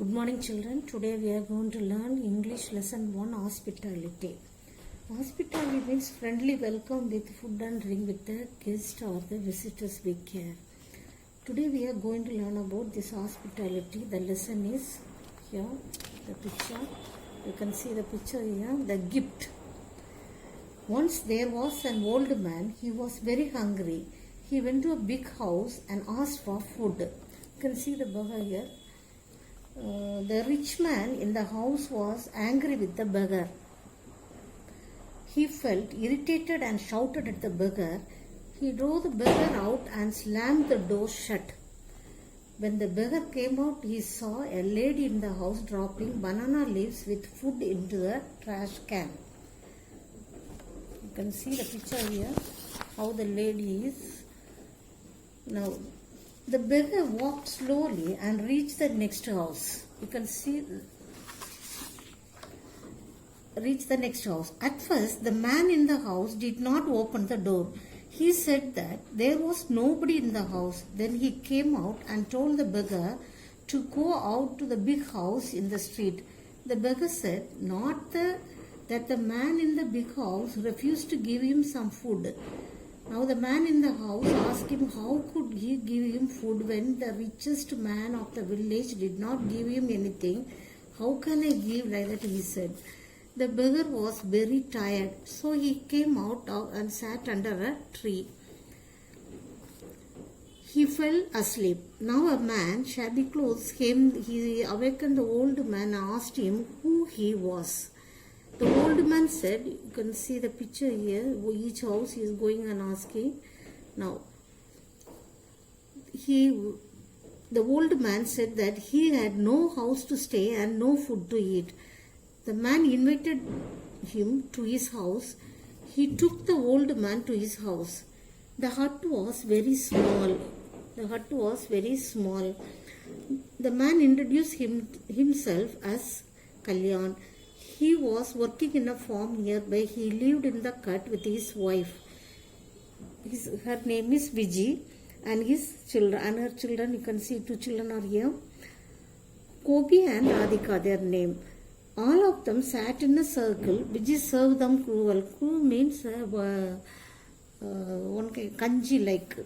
Good morning children. Today we are going to learn English lesson 1 hospitality. Hospitality means friendly welcome with food and drink with the guest or the visitors with care. Today we are going to learn about this hospitality. The lesson is here, the picture. You can see the picture here, the gift. Once there was an old man. He was very hungry. He went to a big house and asked for food. You can see the beggar here. The rich man in the house was angry with the beggar. He felt irritated and shouted at the beggar. He drove the beggar out and slammed the door shut. When the beggar came out, he saw a lady in the house dropping banana leaves with food into the trash can. You can see the picture here, how the lady is. Now, the beggar walked slowly and reached the next house. You can see, reach the next house. At first, the man in the house did not open the door. He said that there was nobody in the house. Then he came out and told the beggar to go out to the big house in the street. The beggar said that the man in the big house refused to give him some food. Now the man in the house asked him how could he give him food when the richest man of the village did not give him anything. How can I give like that, he said. The beggar was very tired, so he came out and sat under a tree. He fell asleep. Now a man, shabby clothes, came. He awakened the old man and asked him who he was. The old man said, you can see the picture here, each house he is going and asking. Now, the old man said that he had no house to stay and no food to eat. The man invited him to his house. He took the old man to his house. The hut was very small. The man introduced himself as Kalyan. He was working in a farm nearby. He lived in the hut with his wife. Her name is Viji and his children. And her children, you can see two children are here. Kobi and Radhika, their name. All of them sat in a circle. Viji served them kruval. Kru means kanji like.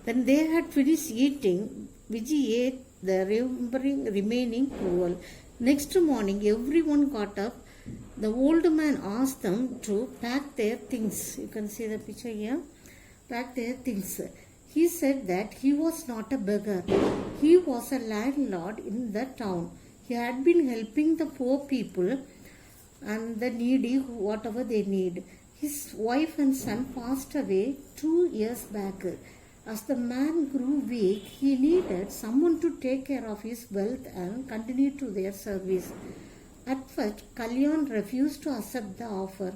When they had finished eating, Viji ate the remaining kruval. Next morning, everyone got up. The old man asked them to pack their things. You can see the picture here. Pack their things. He said that he was not a beggar. He was a landlord in the town. He had been helping the poor people and the needy, whatever they need. His wife and son passed away 2 years back. As the man grew weak, he needed someone to take care of his wealth and continue to their service. At first, Kalyan refused to accept the offer,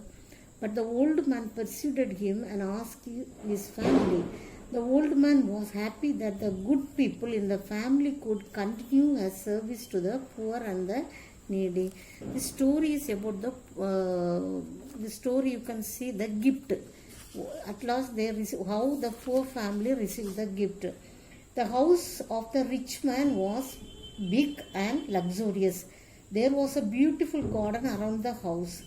but the old man persuaded him and asked his family. The old man was happy that the good people in the family could continue as service to the poor and the needy. The story is about the story. You can see the gift. At last, how the poor family received the gift. The house of the rich man was big and luxurious. There was a beautiful garden around the house.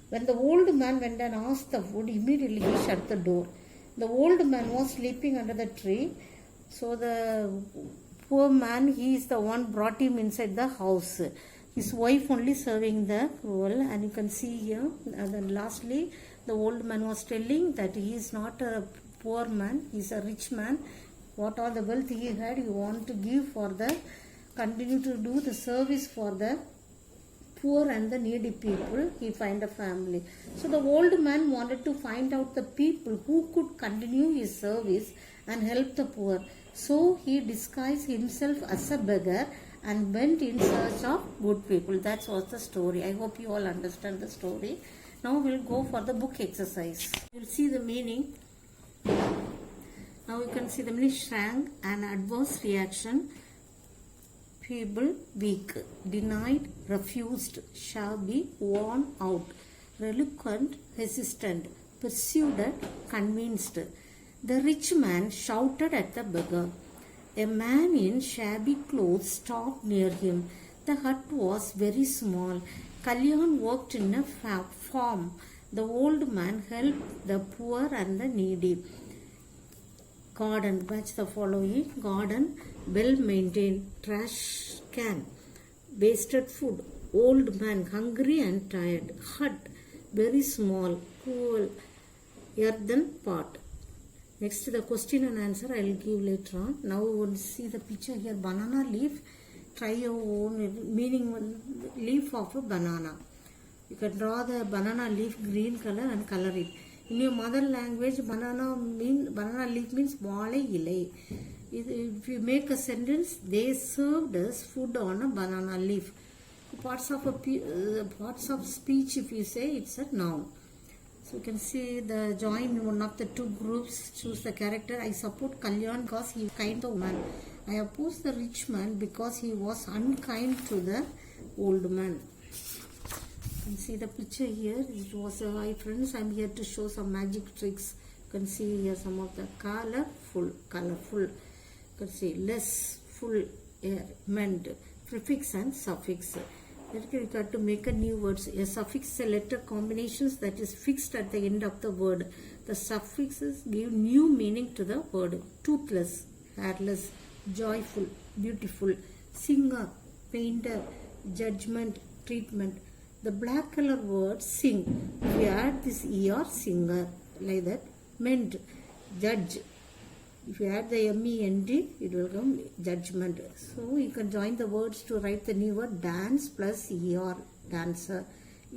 When the old man went and asked the food, immediately he shut the door. The old man was sleeping under the tree. So the poor man, he is the one brought him inside the house. His wife only serving the gruel. And you can see here. And then lastly, the old man was telling that he is not a poor man. He is a rich man. What all the wealth he had, he want to give for the, continue to do the service for the poor and the needy people. He find a family. So the old man wanted to find out the people who could continue his service and help the poor. So he disguised himself as a beggar and went in search of good people. That was the story. I hope you all understand the story. Now we'll go for the book exercise. You'll see the meaning. Now you can see the meaning: shrank, an adverse reaction. Feeble, weak, denied, refused, shabby, worn out, reluctant, hesitant, persuaded, convinced. The rich man shouted at the beggar. A man in shabby clothes stopped near him. The hut was very small. Kalyan worked in a farm. The old man helped the poor and the needy. Garden, match the following. Garden, well maintained. Trash can, wasted food. Old man, hungry and tired. Hut, very small. Cool, earthen pot. Next, the question and answer I will give later on. Now, we'll see the picture here. Banana leaf. Try your own meaning. Leaf of a banana. You can draw the banana leaf green color and color it. In your mother language, banana leaf means vaale ilai. If you make a sentence, they served us food on a banana leaf. Parts of speech, if you say, it's a noun. So you can see the join one of the two groups. Choose the character. I support Kalyan because he is kind of man. I oppose the rich man because he was unkind to the old man. You can see the picture here. It was hi friends. I am here to show some magic tricks. You can see here some of the colorful. You can see less, full, meant, prefix and suffix. You got to make a new words. A suffix is a letter combinations that is fixed at the end of the word. The suffixes give new meaning to the word. Toothless, hairless, joyful, beautiful, singer, painter, judgment, treatment. The black color word sing. If you add this er, singer, like that. Meant, judge. If you add the MEND, it will come judgment. So you can join the words to write the new word. Dance plus ER, dancer.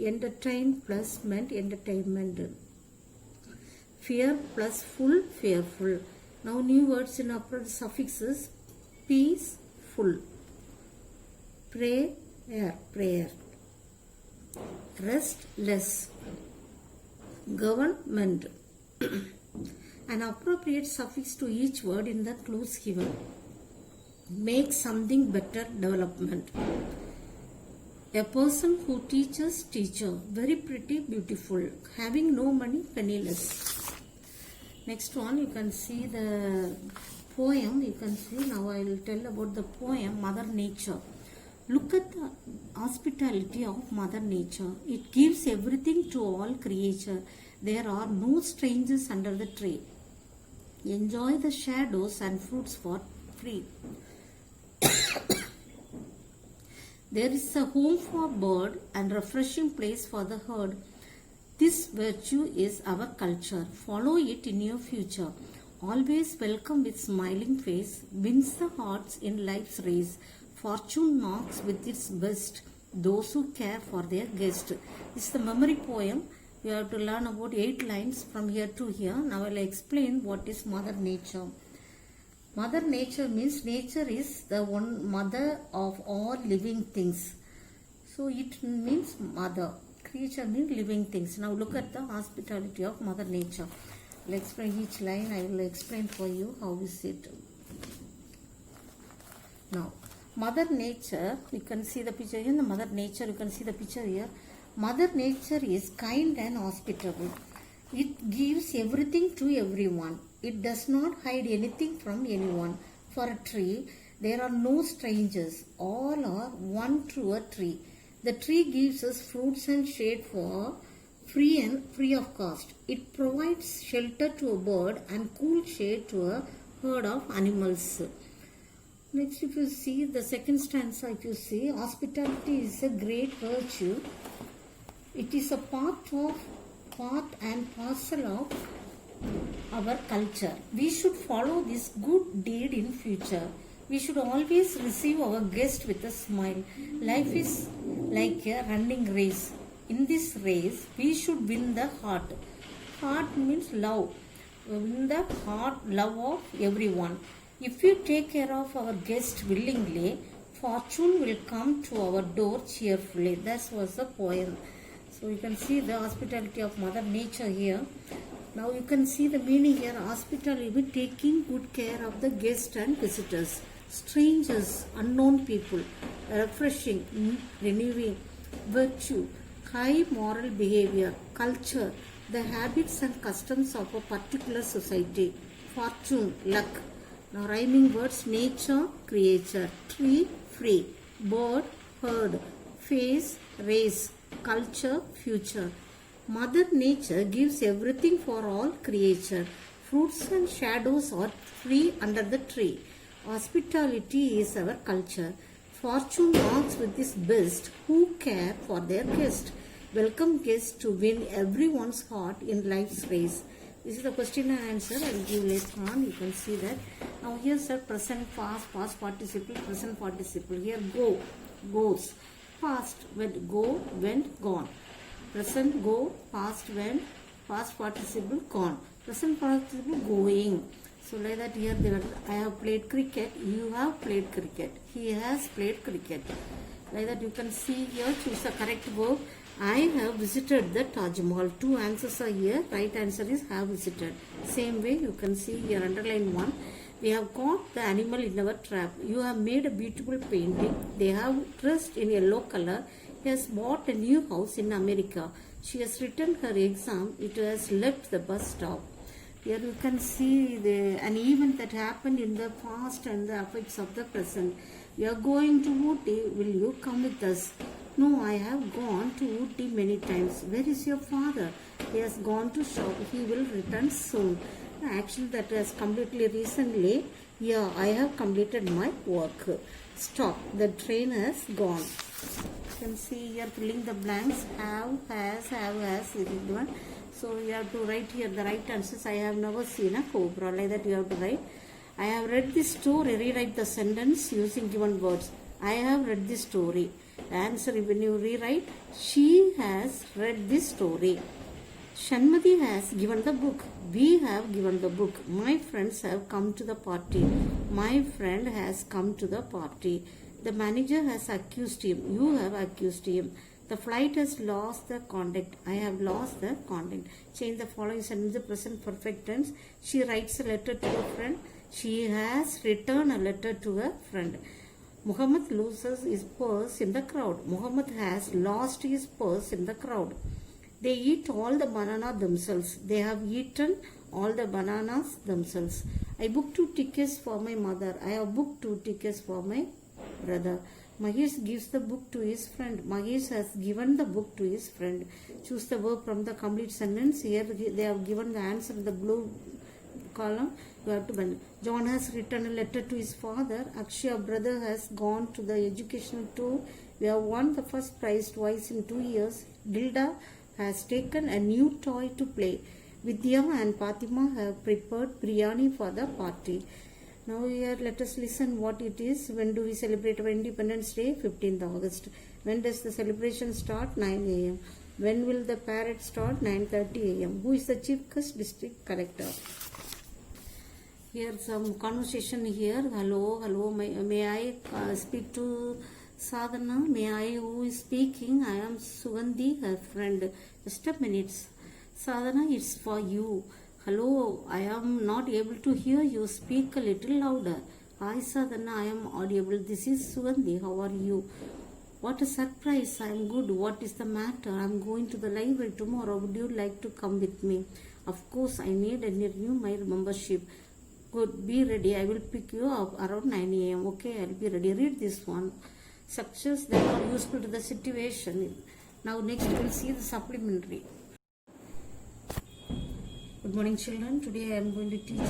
Entertain plus meant, entertainment. Fear plus full, fearful. Now new words in upper suffixes. Peaceful. Prayer, prayer. Restless. Government. An appropriate suffix to each word in the clues given. Make something better, development. A person who teaches, teacher. Very pretty, beautiful. Having no money, penniless. Next one, you can see the poem. You can see, now I will tell about the poem, Mother Nature. Look at the hospitality of Mother Nature. It gives everything to all creature. There are no strangers under the tree. Enjoy the shadows and fruits for free. There is a home for bird and refreshing place for the herd. This virtue is our culture. Follow it in your future. Always welcome with smiling face. Wins the hearts in life's race. Fortune knocks with its best those who care for their guest. This is the memory poem. You have to learn about 8 lines from here to here. Now I will explain what is Mother Nature. Mother Nature means nature is the one mother of all living things. So it means mother. Creature means living things. Now look at the hospitality of Mother Nature. I will explain each line. I will explain for you how is it. Now Mother Nature, you can see the picture here. The Mother Nature, you can see the picture here. Mother Nature is kind and hospitable. It gives everything to everyone. It does not hide anything from anyone. For a tree, there are no strangers. All are one through a tree. The tree gives us fruits and shade for free of cost. It provides shelter to a bird and cool shade to a herd of animals. Next, if you see the second stanza, if you see, hospitality is a great virtue. It is a part and parcel of our culture. We should follow this good deed in future. We should always receive our guest with a smile. Life is like a running race. In this race, we should win the heart. Heart means love. Win the heart, love of everyone. If we take care of our guest willingly, fortune will come to our door cheerfully. That was the poem. So you can see the hospitality of Mother Nature here. Now you can see the meaning here. Hospitality, taking good care of the guests and visitors. Strangers, unknown people. Refreshing, renewing. Virtue, high moral behavior. Culture, the habits and customs of a particular society. Fortune, luck. Now rhyming words, nature, creature, tree, free, bird, herd, face, race, culture, future. Mother Nature gives everything for all creature. Fruits and shadows are free under the tree. Hospitality is our culture. Fortune walks with his best who care for their guest. Welcome guests to win everyone's heart in life's race. This is the question and answer. I will give later on. You can see that. Now here sir, present, past participle, present participle. Here go, goes. Past, went, gone. Present, go, past, went, past participle, gone. Present participle, going. So like that here they were, I have played cricket, you have played cricket, he has played cricket. Like that you can see here, choose the correct verb. I have visited the Taj Mahal. Two answers are here. Right answer is have visited. Same way you can see here underline one. We have caught the animal in our trap. You have made a beautiful painting. They have dressed in yellow color. He has bought a new house in America. She has written her exam. It has left the bus stop. Here you can see an event that happened in the past and the effects of the present. We are going to Ooty. Will you come with us? No, I have gone to Ooty many times. Where is your father? He has gone to shop. He will return soon. Actually, that was completely recently. Yeah, I have completed my work. Stop. The train has gone. You can see here filling the blanks. Have, has is given. So you have to write here the right answers. I have never seen a cobra. Like that you have to write. I have read this story. Rewrite the sentence using given words. I have read this story. Answer when you rewrite, she has read this story. Shanmati has given the book. We have given the book. My friends have come to the party. My friend has come to the party. The manager has accused him. You have accused him. The flight has lost the contact. I have lost the contact. Change the following sentence to present perfect tense. She writes a letter to a friend. She has written a letter to a friend. Muhammad loses his purse in the crowd. Muhammad has lost his purse in the crowd. They eat all the banana themselves. They have eaten all the bananas themselves. I booked 2 tickets for my mother. I have booked 2 tickets for my brother. Mahesh gives the book to his friend. Mahesh has given the book to his friend. Choose the verb from the complete sentence. Here they have given the answer in the blue column. You have to bend. John has written a letter to his father. Akshay, brother, has gone to the educational tour. We have won the first prize twice in 2 years. Gilda has taken a new toy to play. Vidya and Fatima have prepared biryani for the party. Now here let us listen what it is. When do we celebrate our Independence Day? 15th August. When does the celebration start? 9 a.m. When will the parade start? 9:30 a.m. Who is the Chief Guest? District Collector. Here some conversation here. Hello, may I speak to Sadhana? May I? Who is speaking? I am Sugandhi, her friend. Just a minute. Sadhana, it's for you. Hello, I am not able to hear you. Speak a little louder. Hi Sadhana, I am audible. This is Sugandhi. How are you? What a surprise. I am good. What is the matter? I am going to the library tomorrow. Would you like to come with me? Of course, I need and renew my membership. Good, be ready. I will pick you up around 9 a.m. Okay, I will be ready. Read this one. Structures that are useful to the situation. Now next we will see the supplementary. Good morning children. Today I am going to teach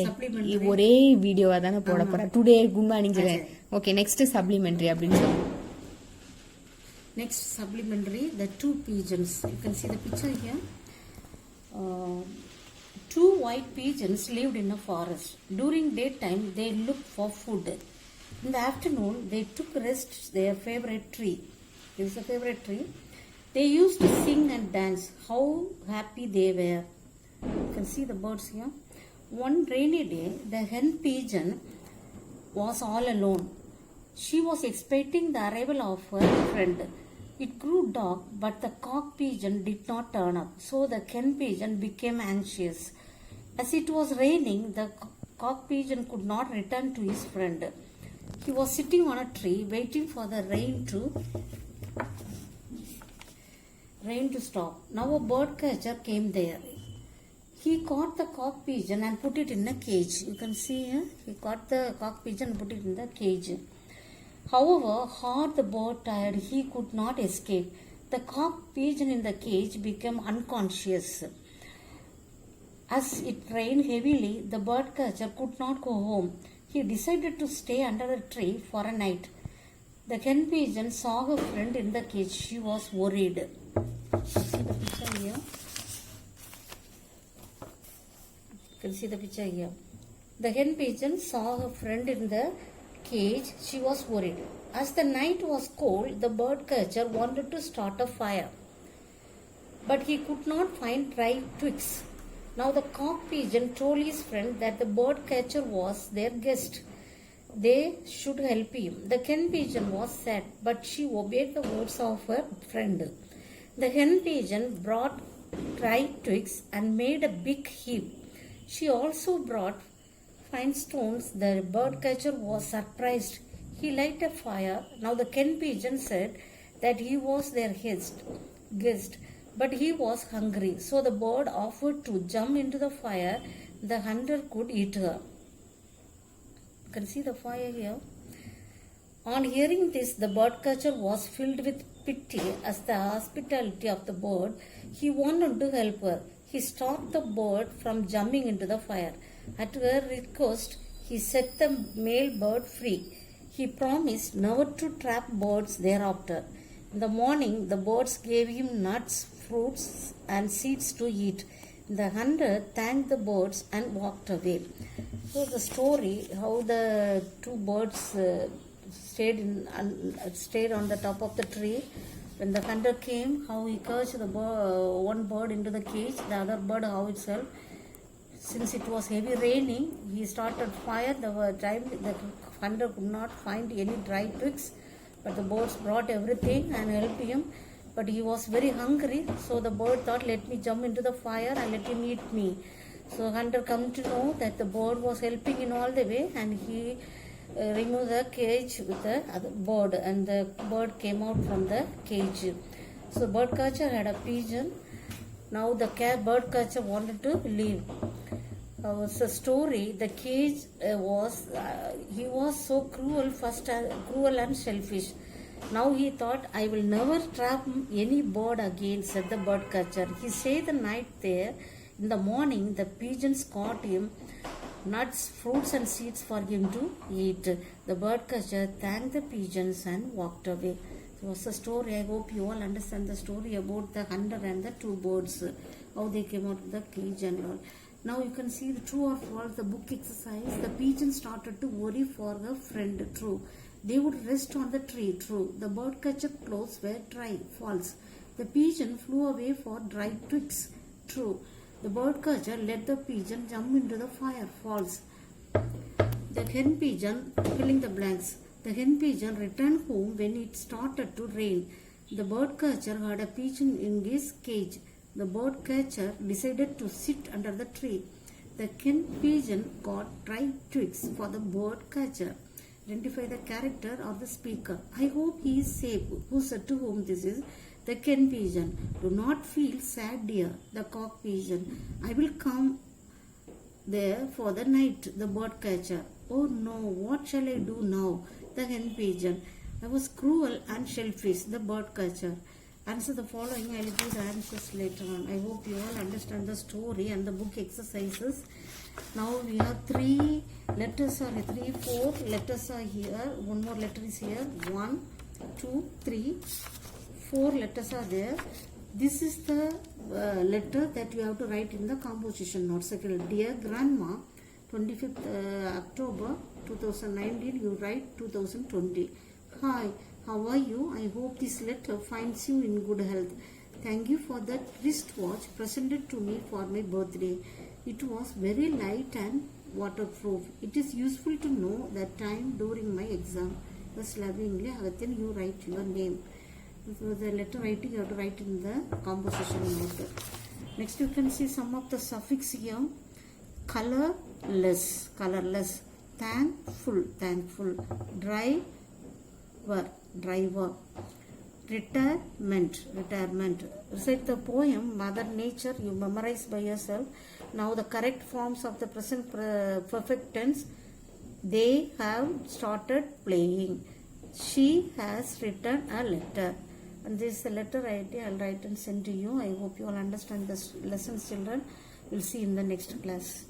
supplementary. ஒரே வீடியோவா தான போட போறேன். Today good morning children. Okay, next supplementary அப்படினு சொல்லுங்க. Next supplementary, the 2 pigeons. You can see the picture here. 2 white pigeons lived in a forest. During daytime, they looked for food. In the afternoon, they took rest at their favorite tree. This is the favorite tree. They used to sing and dance. How happy they were. You can see the birds here. One rainy day, the hen pigeon was all alone. She was expecting the arrival of her friend. It grew dark, but the cock pigeon did not turn up. So the hen pigeon became anxious. As it was raining, the cock pigeon could not return to his friend. He was sitting on a tree waiting for the rain to stop. Now a bird catcher came there. He caught the cock pigeon and put it in a cage. You can see here, he caught the cock pigeon and put it in the cage. However, hard the bird tired, he could not escape. The cock pigeon in the cage became unconscious. As it rained heavily, the bird catcher could not go home. He decided to stay under a tree for a night. The hen pigeon saw her friend in the cage. She was worried. See the picture here. You can see the picture here. The hen pigeon saw her friend in the cage. She was worried. As the night was cold, the bird catcher wanted to start a fire, but he could not find dry twigs. Now the cock pigeon told his friend that the bird catcher was their guest. They should help him. The hen pigeon was sad, but she obeyed the words of her friend. The hen pigeon brought dry twigs and made a big heap. She also brought fine stones. The bird catcher was surprised. He lighted a fire. Now the hen pigeon said that he was their guest, but he was hungry. So the bird offered to jump into the fire. The hunter could eat her. You can see the fire here. On hearing this, the birdcatcher was filled with pity as the hospitality of the bird. He wanted to help her. He stopped the bird from jumping into the fire. At her request, he set the male bird free. He promised never to trap birds thereafter. In the morning, the birds gave him nuts, fruits, and seeds to eat. The hunter thanked the birds and walked away. So the story how the two birds stayed on the top of the tree. When the hunter came, how he caged the one bird into the cage, the other bird how itself. Since it was heavy raining, he started fire. The hunter could not find any dry twigs, but the birds brought everything and helped him. But he was very hungry, so the bird thought, let me jump into the fire and let him eat me. So hunter come to know that the bird was helping in all the way, and he removed the cage with the other bird, and the bird came out from the cage. So bird catcher had a pigeon. Now the bird catcher wanted to leave. Was a story. The cage he was so cruel and selfish. Now he thought, I will never trap any bird again, said the bird catcher. He stayed the night there. In the morning, the pigeons caught him nuts, fruits and seeds for him to eat. The bird catcher thanked the pigeons and walked away. It was a story. I hope you all understand the story about the hunter and the two birds, how they came out of the cage and all. Now you can see the true or false, the book exercise. The pigeon started to worry for the friend. True. They would rest on the tree. True. The birdcatcher clothes were dry. False. The pigeon flew away for dry twigs. True. The birdcatcher let the pigeon jump into the fire. False. The hen pigeon, filling the blanks. The hen pigeon returned home when it started to rain. The birdcatcher had a pigeon in his cage. The birdcatcher decided to sit under the tree. The hen pigeon got dry twigs for the birdcatcher. Identify the character or the speaker. I hope he is safe. Who said to whom this is? The hen pigeon. Do not feel sad, dear. The cock pigeon. I will come there for the night. The birdcatcher. Oh no, what shall I do now? The hen pigeon. I was cruel and selfish. The birdcatcher. Answer the following. I will give the answers later on. I hope you all understand the story and the book exercises. Now we have 3 letters, 4 letters are here. One more letter is here. 1, 2, 3, 4 letters are there. This is the letter that you have to write in the composition notes. Dear Grandma, 25th October 2019, you write 2020. Hi, how are you? I hope this letter finds you in good health. Thank you for that wristwatch presented to me for my birthday. It was very light and waterproof. It is useful to know the time during my exam. Thus lovingly, Agatyan, you write your name. So the letter writing you have to write in the composition note. Next you can see some of the suffix here. Colorless, thankful, driver, retirement. Recite the poem Mother Nature, you memorize by yourself. Now the correct forms of the present perfect tense. They have started playing. She has written a letter. And this is the letter I'll write and send to you. I hope you all understand this lessons, children. We'll see in the next class.